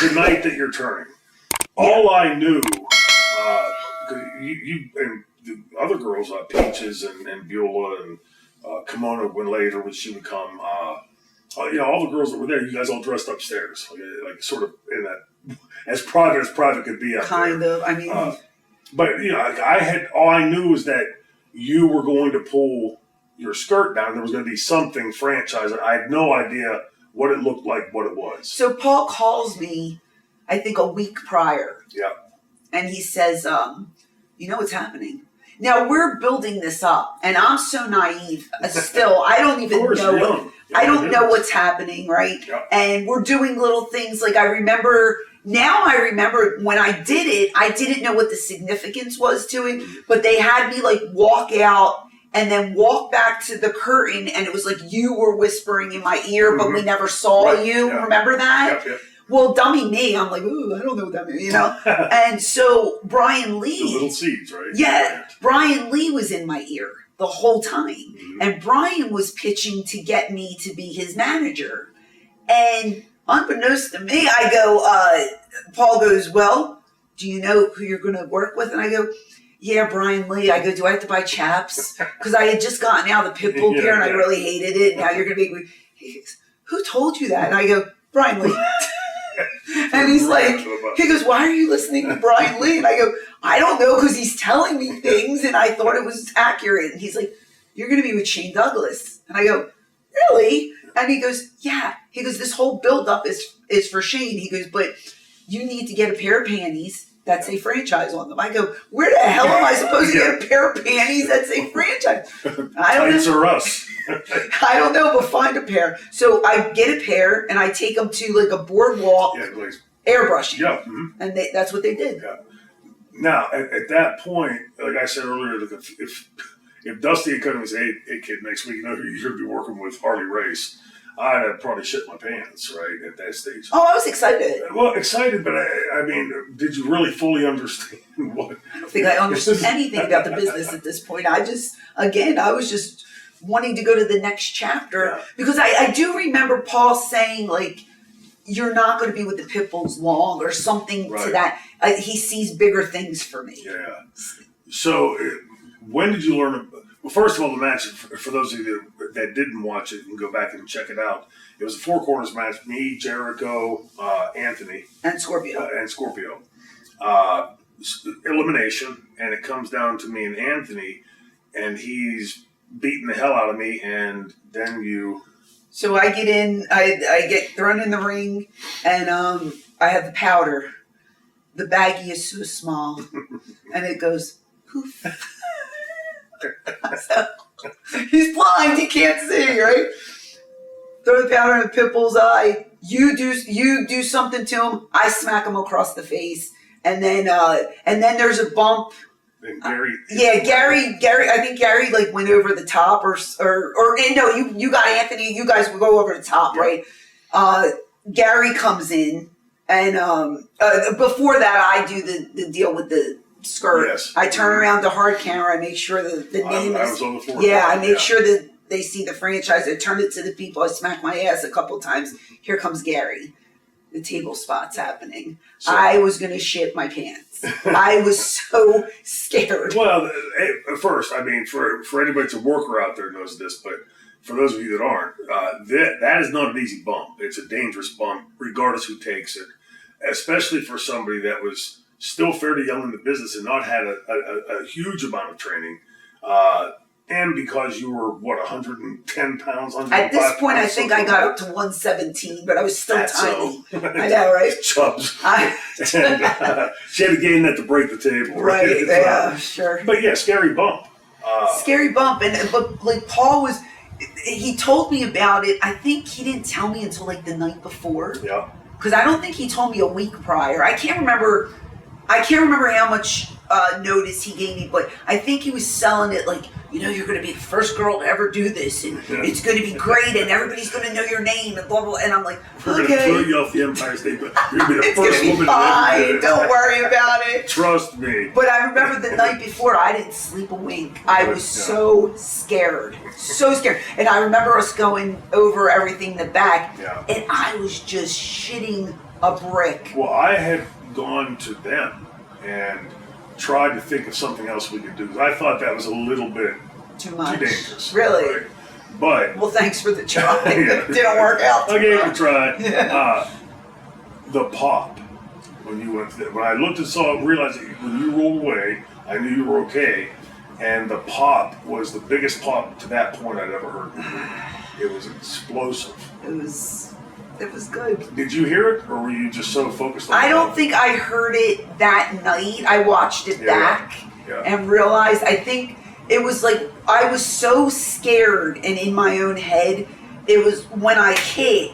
the night that you're turning. All I knew, you and the other girls, Peaches and Beulah and Kimona, when later when she would come, all the girls that were there, you guys all dressed upstairs, like sort of in that as private could be up kind there. of. I mean, but I had all I knew was that you were going to pull your skirt down. There was going to be something franchised. I had no idea what it looked like, what it was. So Paul calls me, I think a week prior. Yeah. And he says, you know what's happening? Now we're building this up, and I'm so naive. Still, I don't even know. I don't know what's happening, right? Yeah. And we're doing little things. Like I remember when I did it, I didn't know what the significance was to it, but they had me like walk out and then walk back to the curtain, and it was like you were whispering in my ear, but we never saw you. Yeah. Remember that? Yeah. Well, dummy me, I'm like, ooh, I don't know what that means, And so Brian Lee. The little seeds, right? Yeah. Brian Lee was in my ear the whole time. Mm-hmm. And Brian was pitching to get me to be his manager. And unbeknownst to me, I go, Paul goes, well, do you know who you're going to work with? And I go, yeah, Brian Lee. I go, do I have to buy chaps? Because I had just gotten out of the pit bull gear and I really hated it. Now you're going to be, he goes, who told you that? And I go, Brian Lee. And he's like, he goes, why are you listening to Brian Lee? And I go, I don't know, because he's telling me things and I thought it was accurate. And he's like, you're going to be with Shane Douglas. And I go, really? And he goes, yeah. He goes, this whole buildup is for Shane. He goes, but you need to get a pair of panties that say franchise on them. I go, where the hell am I supposed to get a pair of panties that say franchise? I don't Tights know. or us. I don't know, but find a pair. So I get a pair and I take them to like a boardwalk airbrushing. Yeah. Mm-hmm. And that's what they did. Yeah. Now, at that point, like I said earlier, if Dusty had come and said, hey kid, next week, you're going to be working with Harley Race, I'd have probably shit my pants, right, at that stage. Oh, I was excited. Well, excited, but I mean, did you really fully understand what? I don't think I understood anything about the business at this point. I was just wanting to go to the next chapter because I do remember Paul saying, like, you're not going to be with the pit bulls long or something to that. He sees bigger things for me. Yeah. So when did you learn? Well, first of all, the match, for those of you that didn't watch it, you can go back and check it out. It was a four corners match. Me, Jericho, Anthony. And Scorpio. Elimination. And it comes down to me and Anthony. And he's beating the hell out of me. And then you... So I get in, I get thrown in the ring. And I have the powder. The baggie is so small. And it goes, poof. So, he's blind, he can't see, right? Throw the powder in the pit bull's eye. You do something to him. I smack him across the face, and then there's a bump. And Gary. Gary. I think Gary like went over the top, or no, you got Anthony. You guys will go over the top, right? Gary comes in, and before that, I do the deal with the skirt. Yes. I turn around to hard camera. I make sure that the name I is. was on the floor. I make sure that they see the franchise. I turn it to the people. I smack my ass a couple times. Here comes Gary. The table spot's happening. So, I was going to shit my pants. I was so scared. Well, at first, I mean, for anybody that's a worker out there knows this, but for those of you that aren't, that is not an easy bump. It's a dangerous bump, regardless who takes it, especially for somebody that was still fairly young in the business and not had a huge amount of training. And because you were, 110 pounds? At this point, I think I got up to 117, but I was still tiny. I know, right? Chubs. She had to gain that to break the table, right? Right, yeah, sure. But yeah, scary bump. Scary bump. But like Paul was, he told me about it. I think he didn't tell me until like the night before. Yeah. Because I don't think he told me a week prior. I can't remember how much notice he gave me, but I think he was selling it like, you're going to be the first girl to ever do this, and it's going to be great, and everybody's going to know your name, and blah, blah, and I'm like, we're going to throw you off the Empire State, but you're going to be the first woman to ever do it. Don't worry about it. Trust me. But I remember the night before, I didn't sleep a wink. I was so scared. And I remember us going over everything in the back, and I was just shitting a brick. Well, I had gone to them and tried to think of something else we could do. 'Cause I thought that was a little bit Too much. too dangerous. Really? Right? But Well, thanks for the try. Yeah. It didn't work out. I gave it a try. Yeah. The pop, when you went there, when I looked and saw it, realized that when you rolled away, I knew you were okay. And the pop was the biggest pop to that point I'd ever heard. It was explosive. It was good. Did you hear it, or were you just so focused on I the don't pop? think I heard it that night. I watched it back and realized, I think it was like, I was so scared and in my own head. It was, when I hit,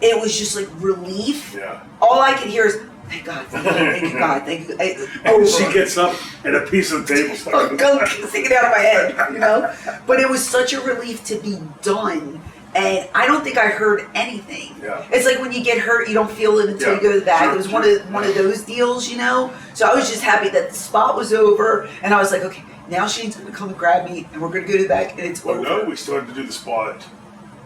it was just like relief. Yeah. All I could hear is, thank God, thank you, God, thank you. And she gets up and a piece of the table starts. Go sticking out of my head, you know? But it was such a relief to be done. And I don't think I heard anything. Yeah. It's like when you get hurt, you don't feel it until you go to the back. Sure, it was sure. one of those deals, you know? So I was just happy that the spot was over, and I was like, okay, now Shane's gonna come and grab me, and we're gonna go to the back, and it's Well, over. no, we started to do the spot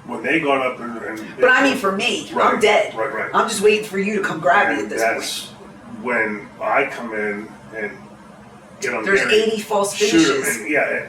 when they got up and But I mean, for me, Right, I'm dead. right. I'm just waiting for you to come grab me at and this that's when I come in and get on There's there, 80 false shoot 'em, finishes. and yeah.